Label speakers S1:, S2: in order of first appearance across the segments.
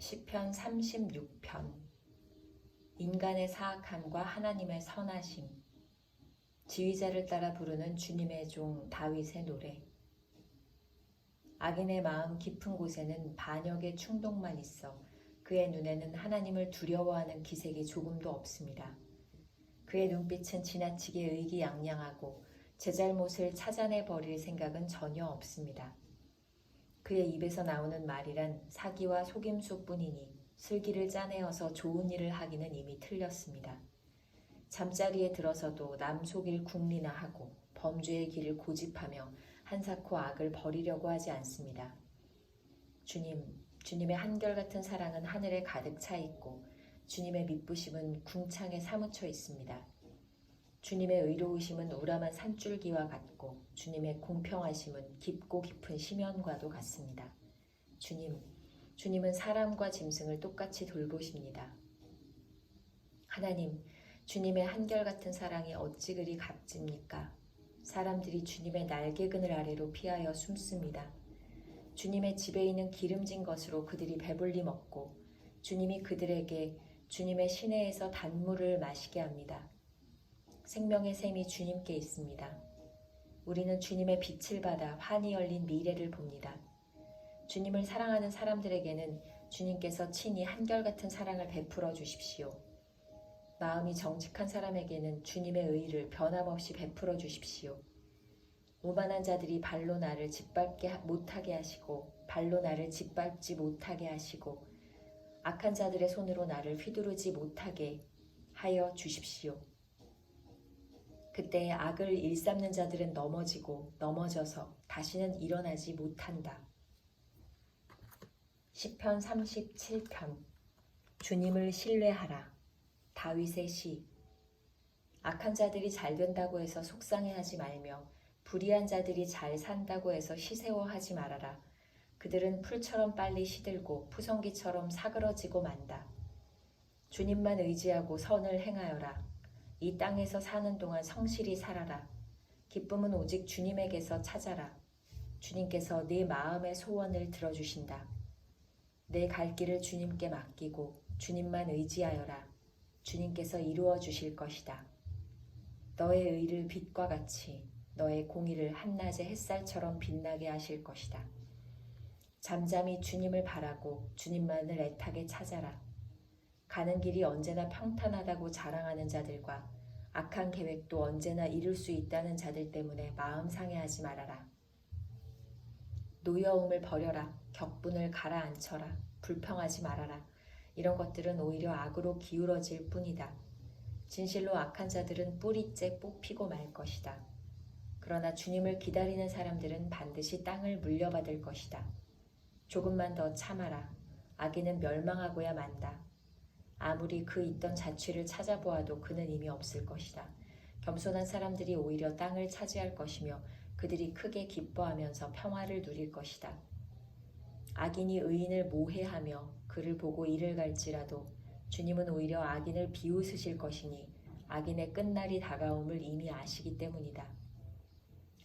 S1: 시편 36편. 인간의 사악함과 하나님의 선하심. 지휘자를 따라 부르는 주님의 종 다윗의 노래. 악인의 마음 깊은 곳에는 반역의 충동만 있어 그의 눈에는 하나님을 두려워하는 기색이 조금도 없습니다. 그의 눈빛은 지나치게 의기양양하고 제 잘못을 찾아내 버릴 생각은 전혀 없습니다. 그의 입에서 나오는 말이란 사기와 속임수뿐이니 슬기를 짜내어서 좋은 일을 하기는 이미 틀렸습니다. 잠자리에 들어서도 남 속일 궁리나 하고 범죄의 길을 고집하며 한사코 악을 버리려고 하지 않습니다. 주님의 한결같은 사랑은 하늘에 가득 차 있고 주님의 미쁘심은 궁창에 사무쳐 있습니다. 주님의 의로우심은 우람한 산줄기와 같고 주님의 공평하심은 깊고 깊은 심연과도 같습니다. 주님은 사람과 짐승을 똑같이 돌보십니다. 하나님, 주님의 한결같은 사랑이 어찌 그리 값집니까? 사람들이 주님의 날개그늘 아래로 피하여 숨습니다. 주님의 집에 있는 기름진 것으로 그들이 배불리 먹고 주님이 그들에게 주님의 시내에서 단물을 마시게 합니다. 생명의 샘이 주님께 있습니다. 우리는 주님의 빛을 받아 환히 열린 미래를 봅니다. 주님을 사랑하는 사람들에게는 주님께서 친히 한결같은 사랑을 베풀어 주십시오. 마음이 정직한 사람에게는 주님의 의를 변함없이 베풀어 주십시오. 오만한 자들이 발로 나를 짓밟게 못하게 하시고 발로 나를 짓밟지 못하게 하시고 악한 자들의 손으로 나를 휘두르지 못하게 하여 주십시오. 그때 악을 일삼는 자들은 넘어지고 넘어져서 다시는 일어나지 못한다. 시편 37편. 주님을 신뢰하라. 다윗의 시. 악한 자들이 잘 된다고 해서 속상해하지 말며 불의한 자들이 잘 산다고 해서 시새워하지 말아라. 그들은 풀처럼 빨리 시들고 푸성기처럼 사그러지고 만다. 주님만 의지하고 선을 행하여라. 이 땅에서 사는 동안 성실히 살아라. 기쁨은 오직 주님에게서 찾아라. 주님께서 네 마음의 소원을 들어주신다. 내 갈 길을 주님께 맡기고 주님만 의지하여라. 주님께서 이루어 주실 것이다. 너의 의를 빛과 같이 너의 공의를 한낮의 햇살처럼 빛나게 하실 것이다. 잠잠히 주님을 바라고 주님만을 애타게 찾아라. 가는 길이 언제나 평탄하다고 자랑하는 자들과 악한 계획도 언제나 이룰 수 있다는 자들 때문에 마음 상해하지 말아라. 노여움을 버려라. 격분을 가라앉혀라. 불평하지 말아라. 이런 것들은 오히려 악으로 기울어질 뿐이다. 진실로 악한 자들은 뿌리째 뽑히고 말 것이다. 그러나 주님을 기다리는 사람들은 반드시 땅을 물려받을 것이다. 조금만 더 참아라. 악인은 멸망하고야 만다. 아무리 그 있던 자취를 찾아보아도 그는 이미 없을 것이다. 겸손한 사람들이 오히려 땅을 차지할 것이며 그들이 크게 기뻐하면서 평화를 누릴 것이다. 악인이 의인을 모해하며 그를 보고 이를 갈지라도 주님은 오히려 악인을 비웃으실 것이니 악인의 끝날이 다가옴을 이미 아시기 때문이다.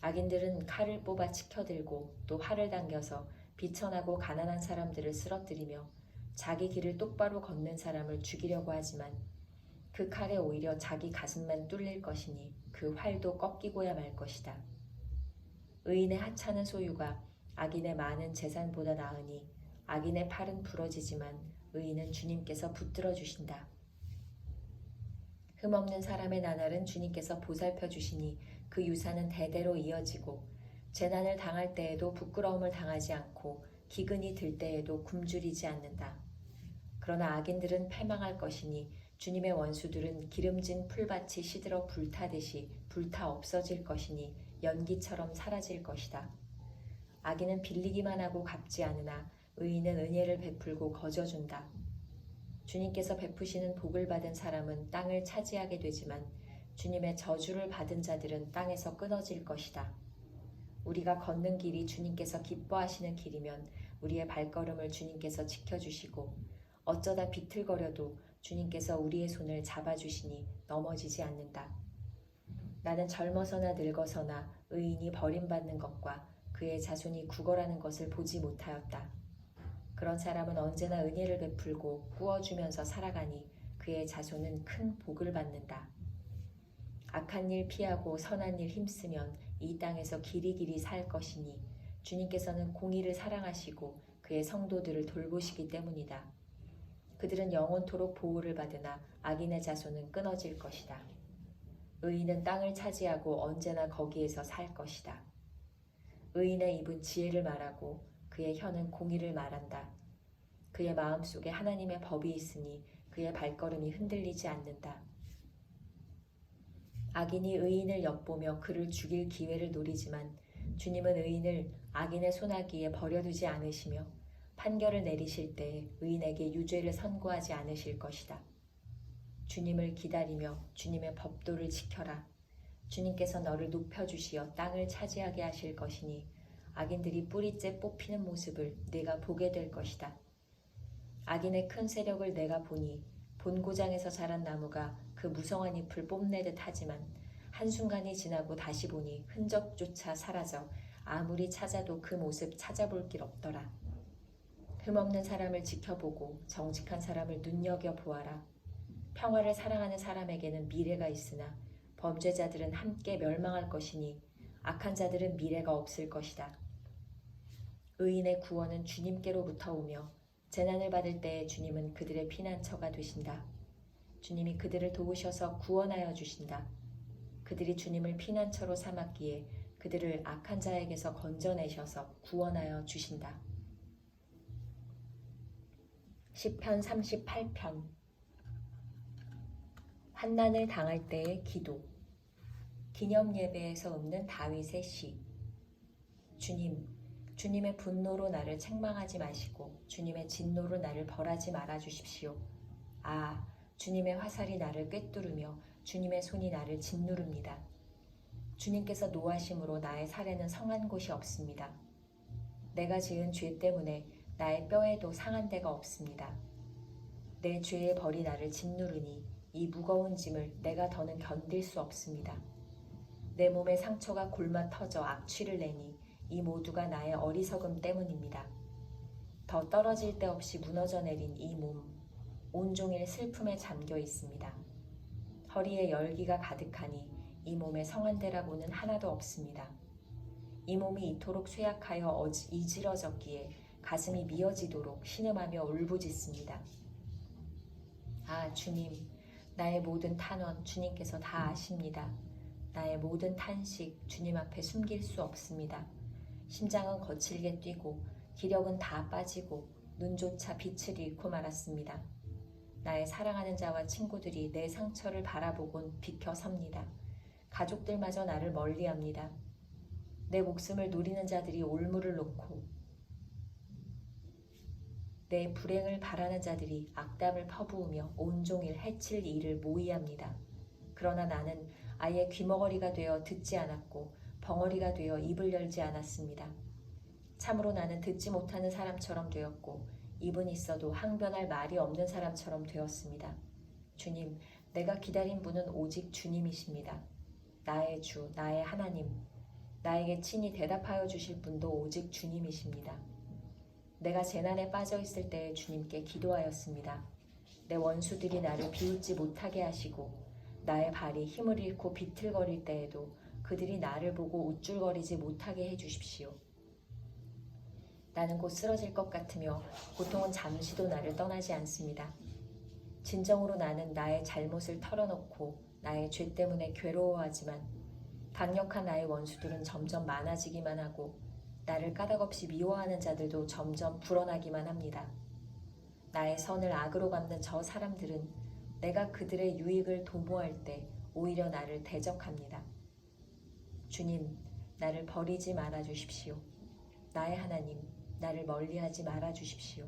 S1: 악인들은 칼을 뽑아 치켜들고 또 활을 당겨서 비천하고 가난한 사람들을 쓰러뜨리며 자기 길을 똑바로 걷는 사람을 죽이려고 하지만 그 칼에 오히려 자기 가슴만 뚫릴 것이니 그 활도 꺾이고야 말 것이다. 의인의 하찮은 소유가 악인의 많은 재산보다 나으니 악인의 팔은 부러지지만 의인은 주님께서 붙들어 주신다. 흠없는 사람의 나날은 주님께서 보살펴 주시니 그 유산은 대대로 이어지고 재난을 당할 때에도 부끄러움을 당하지 않고 기근이 들 때에도 굶주리지 않는다. 그러나 악인들은 패망할 것이니 주님의 원수들은 기름진 풀밭이 시들어 불타듯이 불타 없어질 것이니 연기처럼 사라질 것이다. 악인은 빌리기만 하고 갚지 않으나 의인은 은혜를 베풀고 거저준다. 주님께서 베푸시는 복을 받은 사람은 땅을 차지하게 되지만 주님의 저주를 받은 자들은 땅에서 끊어질 것이다. 우리가 걷는 길이 주님께서 기뻐하시는 길이면 우리의 발걸음을 주님께서 지켜주시고 어쩌다 비틀거려도 주님께서 우리의 손을 잡아주시니 넘어지지 않는다. 나는 젊어서나 늙어서나 의인이 버림받는 것과 그의 자손이 구걸하는 것을 보지 못하였다. 그런 사람은 언제나 은혜를 베풀고 꾸어주면서 살아가니 그의 자손은 큰 복을 받는다. 악한 일 피하고 선한 일 힘쓰면 이 땅에서 길이길이 살 것이니 주님께서는 공의를 사랑하시고 그의 성도들을 돌보시기 때문이다. 그들은 영원토록 보호를 받으나 악인의 자손은 끊어질 것이다. 의인은 땅을 차지하고 언제나 거기에서 살 것이다. 의인의 입은 지혜를 말하고 그의 혀는 공의를 말한다. 그의 마음속에 하나님의 법이 있으니 그의 발걸음이 흔들리지 않는다. 악인이 의인을 엿보며 그를 죽일 기회를 노리지만 주님은 의인을 악인의 손아귀에 버려두지 않으시며 판결을 내리실 때에 의인에게 유죄를 선고하지 않으실 것이다. 주님을 기다리며 주님의 법도를 지켜라. 주님께서 너를 높여주시어 땅을 차지하게 하실 것이니 악인들이 뿌리째 뽑히는 모습을 내가 보게 될 것이다. 악인의 큰 세력을 내가 보니 본고장에서 자란 나무가 그 무성한 잎을 뽐내듯 하지만 한순간이 지나고 다시 보니 흔적조차 사라져 아무리 찾아도 그 모습 찾아볼 길 없더라. 흠없는 사람을 지켜보고 정직한 사람을 눈여겨보아라. 평화를 사랑하는 사람에게는 미래가 있으나 범죄자들은 함께 멸망할 것이니 악한 자들은 미래가 없을 것이다. 의인의 구원은 주님께로부터 오며 재난을 받을 때에 주님은 그들의 피난처가 되신다. 주님이 그들을 도우셔서 구원하여 주신다. 그들이 주님을 피난처로 삼았기에 그들을 악한 자에게서 건져내셔서 구원하여 주신다. 시편 38편. 환난을 당할 때의 기도. 기념 예배에서 읊는 다윗의 시. 주님, 주님의 분노로 나를 책망하지 마시고 주님의 진노로 나를 벌하지 말아 주십시오. 아, 주님의 화살이 나를 꿰뚫으며 주님의 손이 나를 짓누릅니다. 주님께서 노하심으로 나의 살에는 성한 곳이 없습니다. 내가 지은 죄 때문에 나의 뼈에도 상한 데가 없습니다. 내 죄의 벌이 나를 짓누르니 이 무거운 짐을 내가 더는 견딜 수 없습니다. 내 몸의 상처가 골마 터져 악취를 내니 이 모두가 나의 어리석음 때문입니다. 더 떨어질 데 없이 무너져 내린 이 몸, 온종일 슬픔에 잠겨 있습니다. 허리에 열기가 가득하니 이 몸에 성한 데라고는 하나도 없습니다. 이 몸이 이토록 쇠약하여 이지러졌기에 가슴이 미어지도록 신음하며 울부짖습니다. 아, 주님, 나의 모든 탄원 주님께서 다 아십니다. 나의 모든 탄식 주님 앞에 숨길 수 없습니다. 심장은 거칠게 뛰고 기력은 다 빠지고 눈조차 빛을 잃고 말았습니다. 나의 사랑하는 자와 친구들이 내 상처를 바라보곤 비켜섭니다. 가족들마저 나를 멀리합니다. 내 목숨을 노리는 자들이 올무를 놓고 내 불행을 바라는 자들이 악담을 퍼부으며 온종일 해칠 일을 모의합니다. 그러나 나는 아예 귀머거리가 되어 듣지 않았고 벙어리가 되어 입을 열지 않았습니다. 참으로 나는 듣지 못하는 사람처럼 되었고 입은 있어도 항변할 말이 없는 사람처럼 되었습니다. 주님, 내가 기다린 분은 오직 주님이십니다. 나의 주, 나의 하나님, 나에게 친히 대답하여 주실 분도 오직 주님이십니다. 내가 재난에 빠져 있을 때에 주님께 기도하였습니다. 내 원수들이 나를 비웃지 못하게 하시고 나의 발이 힘을 잃고 비틀거릴 때에도 그들이 나를 보고 우쭐거리지 못하게 해주십시오. 나는 곧 쓰러질 것 같으며 고통은 잠시도 나를 떠나지 않습니다. 진정으로 나는 나의 잘못을 털어놓고 나의 죄 때문에 괴로워하지만 강력한 나의 원수들은 점점 많아지기만 하고 나를 까닭없이 미워하는 자들도 점점 불어나기만 합니다. 나의 선을 악으로 갚는 저 사람들은 내가 그들의 유익을 도모할 때 오히려 나를 대적합니다. 주님, 나를 버리지 말아 주십시오. 나의 하나님, 나를 멀리하지 말아 주십시오.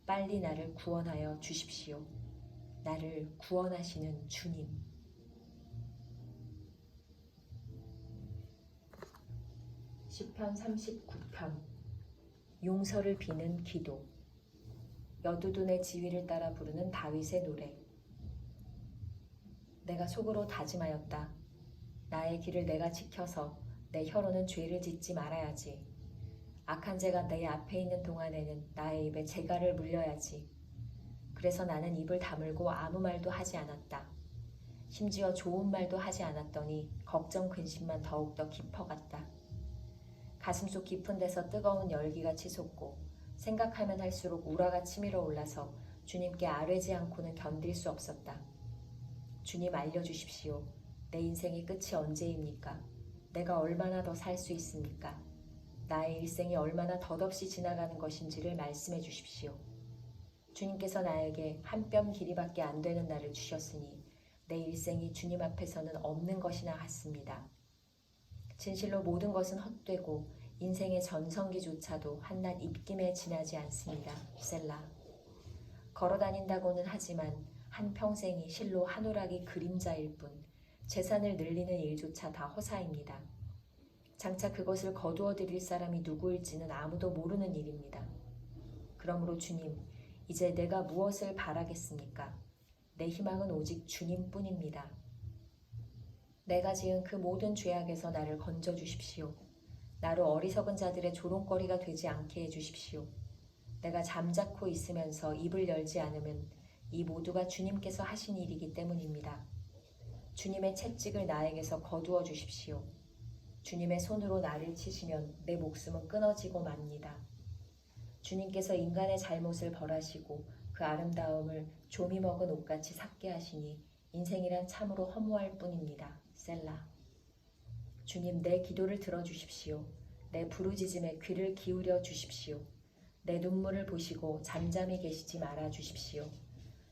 S1: 빨리 나를 구원하여 주십시오. 나를 구원하시는 주님. 시편 39편. 용서를 비는 기도. 여두둔의 지휘를 따라 부르는 다윗의 노래. 내가 속으로 다짐하였다. 나의 길을 내가 지켜서 내 혀로는 죄를 짓지 말아야지. 악한 죄가 내 앞에 있는 동안에는 나의 입에 재갈을 물려야지. 그래서 나는 입을 다물고 아무 말도 하지 않았다. 심지어 좋은 말도 하지 않았더니 걱정 근심만 더욱더 깊어갔다. 가슴속 깊은 데서 뜨거운 열기가 치솟고 생각하면 할수록 우라가 치밀어 올라서 주님께 아뢰지 않고는 견딜 수 없었다. 주님 알려주십시오. 내 인생의 끝이 언제입니까? 내가 얼마나 더 살 수 있습니까? 나의 일생이 얼마나 덧없이 지나가는 것인지를 말씀해 주십시오. 주님께서 나에게 한 뼘 길이밖에 안 되는 날을 주셨으니 내 일생이 주님 앞에서는 없는 것이나 같습니다. 진실로 모든 것은 헛되고 인생의 전성기조차도 한낱 입김에 지나지 않습니다. 셀라. 걸어다닌다고는 하지만 한평생이 실로 한 오락이 그림자일 뿐 재산을 늘리는 일조차 다 허사입니다. 장차 그것을 거두어 드릴 사람이 누구일지는 아무도 모르는 일입니다. 그러므로 주님, 이제 내가 무엇을 바라겠습니까? 내 희망은 오직 주님뿐입니다. 내가 지은 그 모든 죄악에서 나를 건져 주십시오. 나로 어리석은 자들의 조롱거리가 되지 않게 해주십시오. 내가 잠자코 있으면서 입을 열지 않으면 이 모두가 주님께서 하신 일이기 때문입니다. 주님의 채찍을 나에게서 거두어 주십시오. 주님의 손으로 나를 치시면 내 목숨은 끊어지고 맙니다. 주님께서 인간의 잘못을 벌하시고 그 아름다움을 조미 먹은 옷같이 삭게 하시니 인생이란 참으로 허무할 뿐입니다. 셀라. 주님, 내 기도를 들어주십시오. 내 부르짖음에 귀를 기울여 주십시오. 내 눈물을 보시고 잠잠히 계시지 말아 주십시오.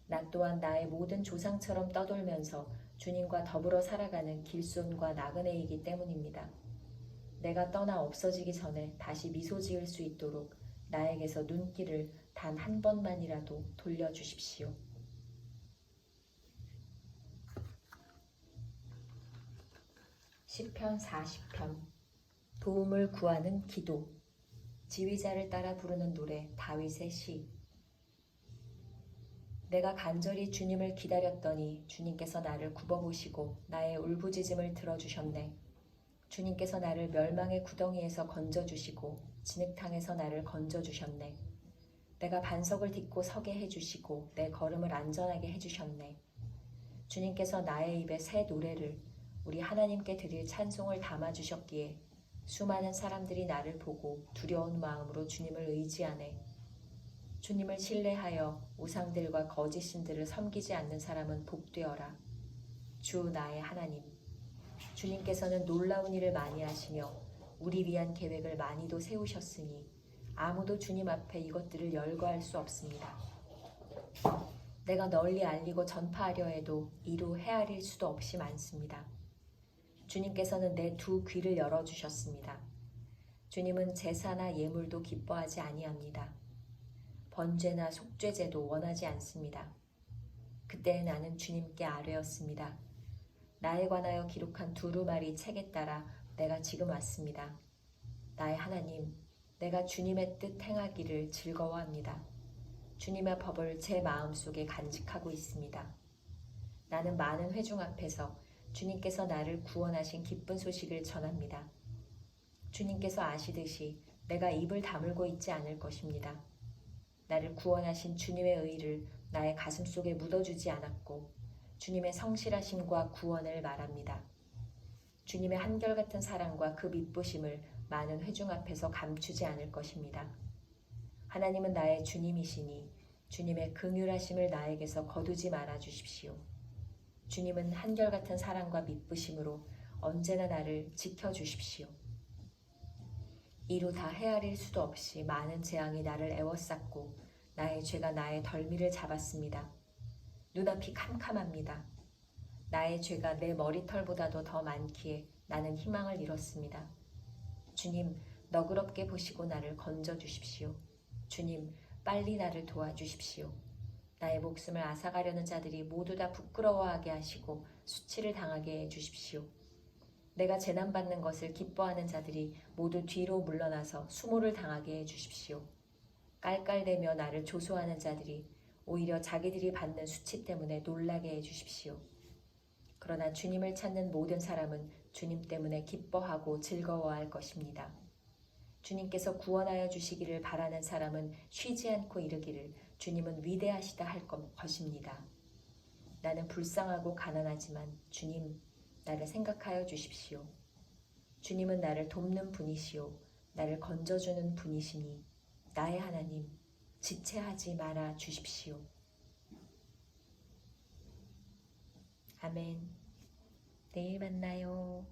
S1: 나 또한 나의 모든 조상처럼 떠돌면서 주님과 더불어 살아가는 길손과 나그네이기 때문입니다. 내가 떠나 없어지기 전에 다시 미소 지을 수 있도록 나에게서 눈길을 단 한 번만이라도 돌려주십시오. 시편 40편. 도움을 구하는 기도. 지휘자를 따라 부르는 노래. 다윗의 시. 내가 간절히 주님을 기다렸더니 주님께서 나를 굽어보시고 나의 울부짖음을 들어주셨네. 주님께서 나를 멸망의 구덩이에서 건져주시고 진흙탕에서 나를 건져주셨네. 내가 반석을 딛고 서게 해주시고 내 걸음을 안전하게 해주셨네. 주님께서 나의 입에 새 노래를 우리 하나님께 드릴 찬송을 담아주셨기에 수많은 사람들이 나를 보고 두려운 마음으로 주님을 의지하네. 주님을 신뢰하여 우상들과 거짓 신들을 섬기지 않는 사람은 복되어라. 주 나의 하나님. 주님께서는 놀라운 일을 많이 하시며 우리 위한 계획을 많이도 세우셨으니 아무도 주님 앞에 이것들을 열거할 수 없습니다. 내가 널리 알리고 전파하려 해도 이루 헤아릴 수도 없이 많습니다. 주님께서는 내 두 귀를 열어주셨습니다. 주님은 제사나 예물도 기뻐하지 아니합니다. 번제나 속죄제도 원하지 않습니다. 그때 나는 주님께 아뢰었습니다. 나에 관하여 기록한 두루마리 책에 따라 내가 지금 왔습니다. 나의 하나님, 내가 주님의 뜻 행하기를 즐거워합니다. 주님의 법을 제 마음속에 간직하고 있습니다. 나는 많은 회중 앞에서 주님께서 나를 구원하신 기쁜 소식을 전합니다. 주님께서 아시듯이 내가 입을 다물고 있지 않을 것입니다. 나를 구원하신 주님의 의를 나의 가슴속에 묻어주지 않았고 주님의 성실하심과 구원을 말합니다. 주님의 한결같은 사랑과 그 미쁘심을 많은 회중 앞에서 감추지 않을 것입니다. 하나님은 나의 주님이시니 주님의 긍휼하심을 나에게서 거두지 말아 주십시오. 주님은 한결같은 사랑과 미쁘심으로 언제나 나를 지켜주십시오. 이루 다 헤아릴 수도 없이 많은 재앙이 나를 애워쌌고 나의 죄가 나의 덜미를 잡았습니다. 눈앞이 캄캄합니다. 나의 죄가 내 머리털보다도 더 많기에 나는 희망을 잃었습니다. 주님, 너그럽게 보시고 나를 건져주십시오. 주님, 빨리 나를 도와주십시오. 나의 목숨을 앗아가려는 자들이 모두 다 부끄러워하게 하시고 수치를 당하게 해주십시오. 내가 재난받는 것을 기뻐하는 자들이 모두 뒤로 물러나서 수모를 당하게 해주십시오. 깔깔대며 나를 조소하는 자들이 오히려 자기들이 받는 수치 때문에 놀라게 해주십시오. 그러나 주님을 찾는 모든 사람은 주님 때문에 기뻐하고 즐거워할 것입니다. 주님께서 구원하여 주시기를 바라는 사람은 쉬지 않고 이르기를 주님은 위대하시다 할 것입니다. 나는 불쌍하고 가난하지만 주님, 나를 생각하여 주십시오. 주님은 나를 돕는 분이시오. 나를 건져주는 분이시니 나의 하나님, 지체하지 말아 주십시오. 아멘. 내일 만나요.